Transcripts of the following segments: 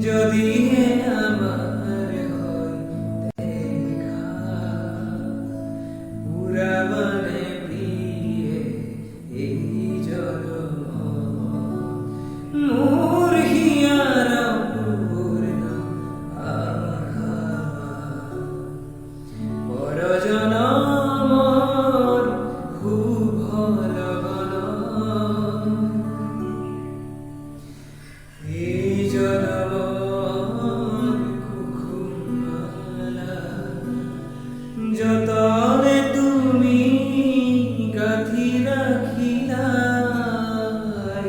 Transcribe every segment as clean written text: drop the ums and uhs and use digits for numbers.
যদি আমার হয় দেখা উড়াবানে প্রিয়ে এই জনম মোর হিয়ার পূর্ণ আশা পরজনমর খুব লগন এই জনমর কুকুমালা যতনে তুমি গাঁথি রাখিলা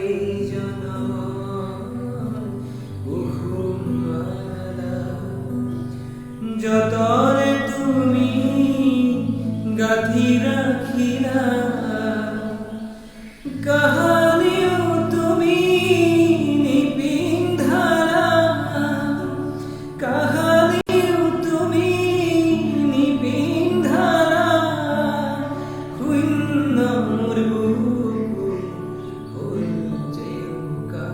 এই জনমর কুকুমালা যতনে তুমি গাঁথি রাখিলা কাহানিও তুমি নিপিন্ধালা কাহানিও তুমি নিপিন্ধালা শূন্য মোর বুকু হল যে উকা